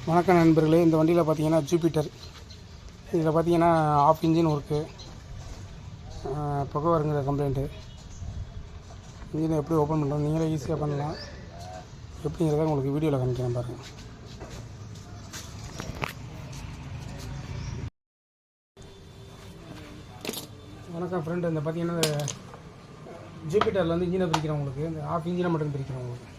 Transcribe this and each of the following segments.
வணக்கம் நண்பர்களே. இந்த வண்டியில் பார்த்தீங்கன்னா ஜூபிட்டர். இதில் பார்த்தீங்கன்னா ஆஃப் இன்ஜின் ஒர்க்கு, புகை வருங்கிற கம்ப்ளைண்ட்டு. இன்ஜினை எப்படி ஓப்பன் பண்ணுறோம், நீங்களே ஈஸியாக பண்ணலாம். எப்படிங்கிறத உங்களுக்கு வீடியோவில் காமிக்கிறேன் பாருங்கள். வணக்கம் ஃப்ரெண்டு. இந்த பார்த்தீங்கன்னா ஜூபிட்டரில் வந்து இன்ஜினை பிரிக்கிறவங்களுக்கு, இந்த ஆஃப் இன்ஜினை மட்டும் பிரிக்கிறவங்களுக்கு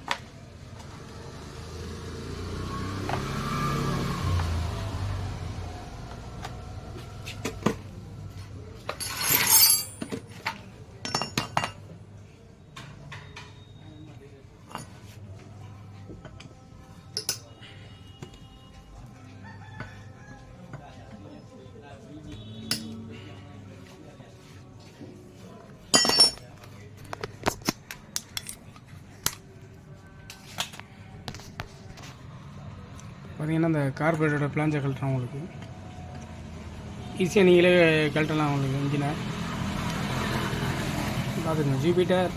பார்த்தீங்கன்னா இந்த கார்பரேட்டரோட பிளான்ஸை கழட்டுறோம். உங்களுக்கு ஈஸியாக நீங்களே கழட்டலாம். உங்களுக்கு இன்ஜினை பார்த்துக்கங்க. ஜூபிட்டர்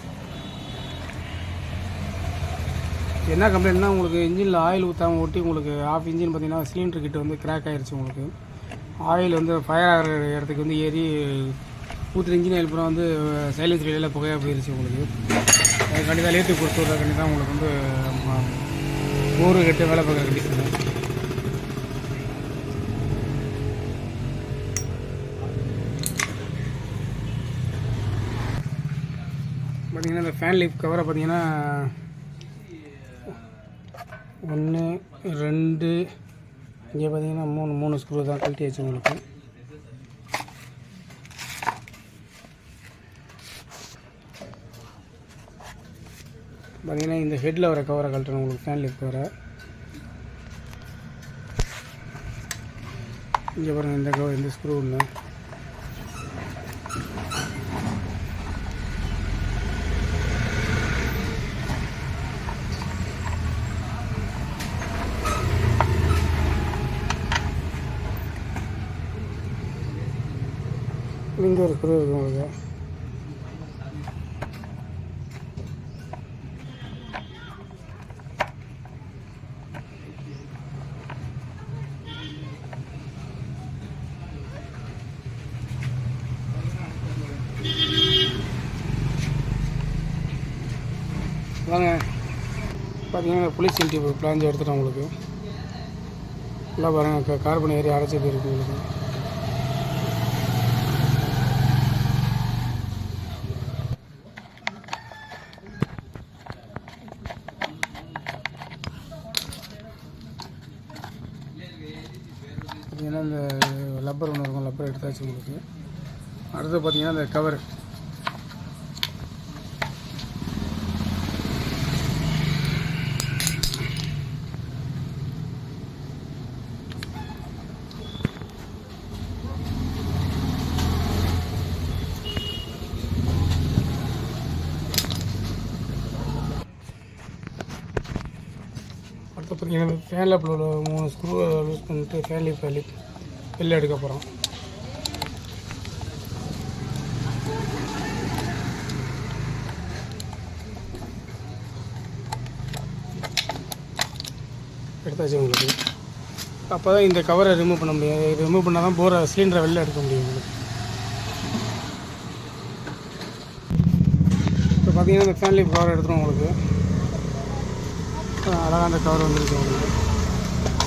என்ன கம்ப்ளைண்ட்னா, உங்களுக்கு இன்ஜினில் ஆயில் ஊற்றாமல் ஒட்டி உங்களுக்கு ஆஃப் இன்ஜின் பார்த்தீங்கன்னா சிலிண்டர் கிட்ட வந்து கிராக் ஆகிடுச்சு. உங்களுக்கு ஆயில் வந்து ஃபயர் ஆகிற இடத்துக்கு வந்து ஏறி ஊற்றுற இன்ஜின் ஆயில் பூரா வந்து சைலன்ஸ் வெளியில் புகையாக போயிடுச்சு. உங்களுக்கு அதுக்காண்டி தான் லேட்டு கொடுத்து விட்றக்காண்டி தான் உங்களுக்கு வந்து ஊரு கட்டு வேலை பார்க்குற கண்டிஷனு. பார்த்தீங்கன்னா இந்த ஃபேன் லீஃப் கவரை பார்த்தீங்கன்னா 1 2 இங்கே பார்த்தீங்கன்னா 3 ஸ்க்ரூ தான் கழட்டி வச்சு உங்களுக்கு. பார்த்தீங்கன்னா இந்த ஹெட்டில் வர கவரை கழட்டணும் உங்களுக்கு, ஃபேன் லீஃப் கவரை. இங்கே பாருங்கள், இந்த கவர், இந்த ஸ்க்ரூ ஒன்று. இங்கே ஒரு ஸ்க்ரூ இருக்குது உங்களுக்கு. வாங்க, பார்த்தீங்கன்னா புளிச் டியூப் பிளாஞ்சு எடுத்துட்டோம் உங்களுக்கு. எல்லாம் பாருங்கள், கார்பன் ஏறி அடைச்சி போயிருக்கு உங்களுக்கு. பார்த்தீங்கன்னா இந்த லப்பர் ஒன்று இருக்கும், லப்பர் எடுத்தாச்சு உங்களுக்கு. அடுத்து பார்த்தீங்கன்னா இந்த கவர். அடுத்து பார்த்தீங்கன்னா ஃபேன் லேப்பில் உள்ள 3 ஸ்க்ரூவை லூஸ் பண்ணிட்டு ஃபேன் லீஃப் வெளில எடுக்க போகிறோம். எடுத்தாச்சு உங்களுக்கு. அப்போ தான் இந்த கவரை ரிமூவ் பண்ண முடியாது. ரிமூவ் பண்ணால் தான் போகிற சிலிண்டரை வெளில எடுக்க முடியும் உங்களுக்கு. இப்போ பார்த்தீங்கன்னா இந்த ஃபேன் லீஃப் கவர் எடுத்துகிறோம் உங்களுக்கு. அழகாக அந்த கவர் வந்துருக்கு உங்களுக்கு.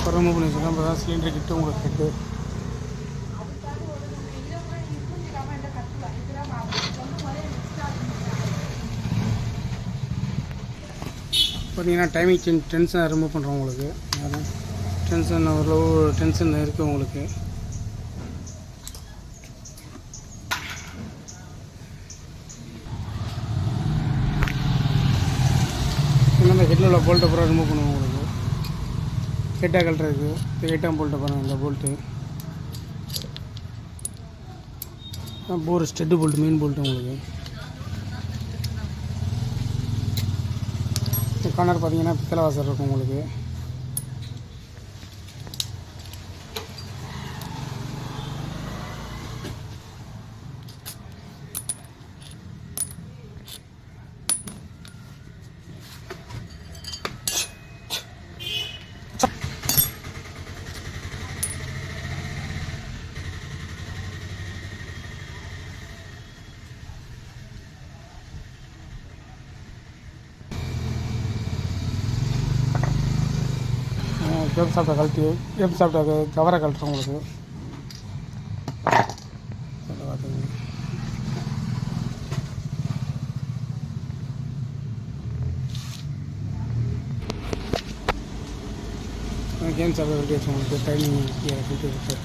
கவர் ரிமூவ் பண்ணி வச்சுருக்கோம். இப்போ தான் சிலிண்டர் கிட்ட உங்களுக்கு கட்டு. பார்த்தீங்கன்னா டைமிங் டென்ஷனை ரிமூவ் பண்ணுறோம் உங்களுக்கு. டென்ஷன் ஓரளவு டென்ஷன் இருக்குது உங்களுக்கு. இந்த ஹெட்டில் உள்ள போல்ட்டை பூரா ரிமூவ் பண்ணுவோம் உங்களுக்கு. ஹெட்டாக கழட்டுறதுக்கு இந்த 8ஆம் போல்ட்டை பாருங்கள். இந்த போல்ட்டு போர் ஸ்டெட்டு போல்ட்டு, மெயின் போல்ட்டு உங்களுக்கு. கார்னர் பார்த்தீங்கன்னா பித்தளை வாசல் இருக்கும் உங்களுக்கு. எஃப் சாப்பிட்டா கழட்டி எஃப் சாப்பிட்டா கவரை கழட்டுறோம் உங்களுக்கு. பார்த்துங்க. கேம் சாப்பிட கழட்டி வச்சு உங்களுக்கு டைமிங் கழட்டி இருக்கு.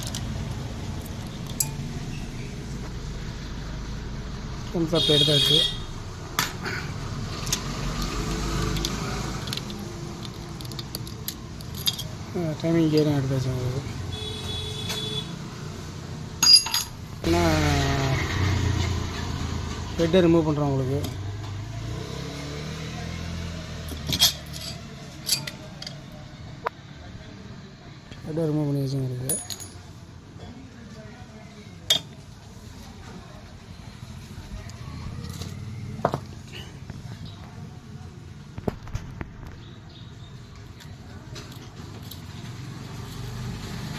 கேம் சாப்பிட்டு எடுத்தாச்சு. டைமிங் கேரும் எடுத்தாச்சு உங்களுக்கு. ஏன்னா ஹெட்டை ரிமூவ் பண்ணுறோம் உங்களுக்கு. ஹெட்டை ரிமூவ் பண்ணி வச்சு உங்களுக்கு.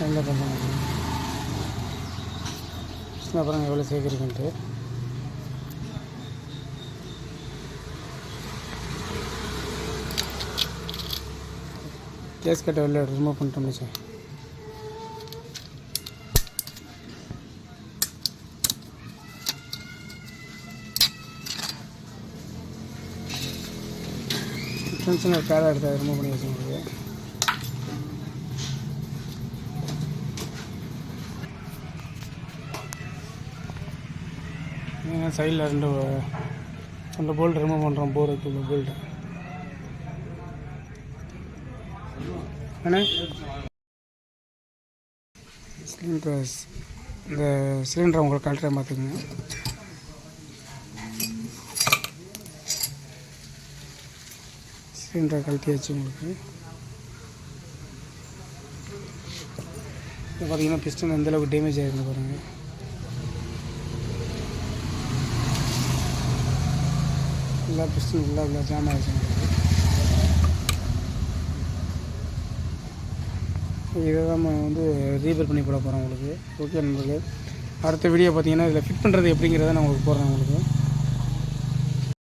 என்ன பண்ணுறாங்க அப்புறம் எவ்வளோ சேர்க்குறீங்கன்ட்டு. கேஸ் கட்டை வெளில ரிமூவ் பண்ணிட்டோம்னு சார். சின்ன பேரை எடுத்து ரிமூவ் பண்ணி வச்சு உங்களுக்கு. சைடில் ரெண்டு போல்ட் ரிமூவ் பண்ணுறோம். போர் வைக்கிற போல்ட்டு. ஆனால் சிலிண்டர் இந்த சிலிண்டரை உங்களுக்கு கழட்டுறேன் பார்த்துக்குங்க. சிலிண்டரை கழட்டியாச்சு உங்களுக்கு. இப்போ பார்த்தீங்கன்னா பிஸ்டன் எந்தளவுக்கு டேமேஜ் ஆகிருந்து பாருங்கள். எல்லா பிஸ்டன் ஃபுல்லாக ஜாம் ஆகிடுச்சு உங்களுக்கு. இதை தான் நம்ம வந்து ரீபேர் பண்ணி போட போகிறோம் உங்களுக்கு. ஓகே நண்பர்களே, அடுத்த வீடியோ பார்த்தீங்கன்னா இதில் ஃபிட் பண்ணுறது எப்படிங்கிறத நான் உங்களுக்கு போடுறேன் உங்களுக்கு.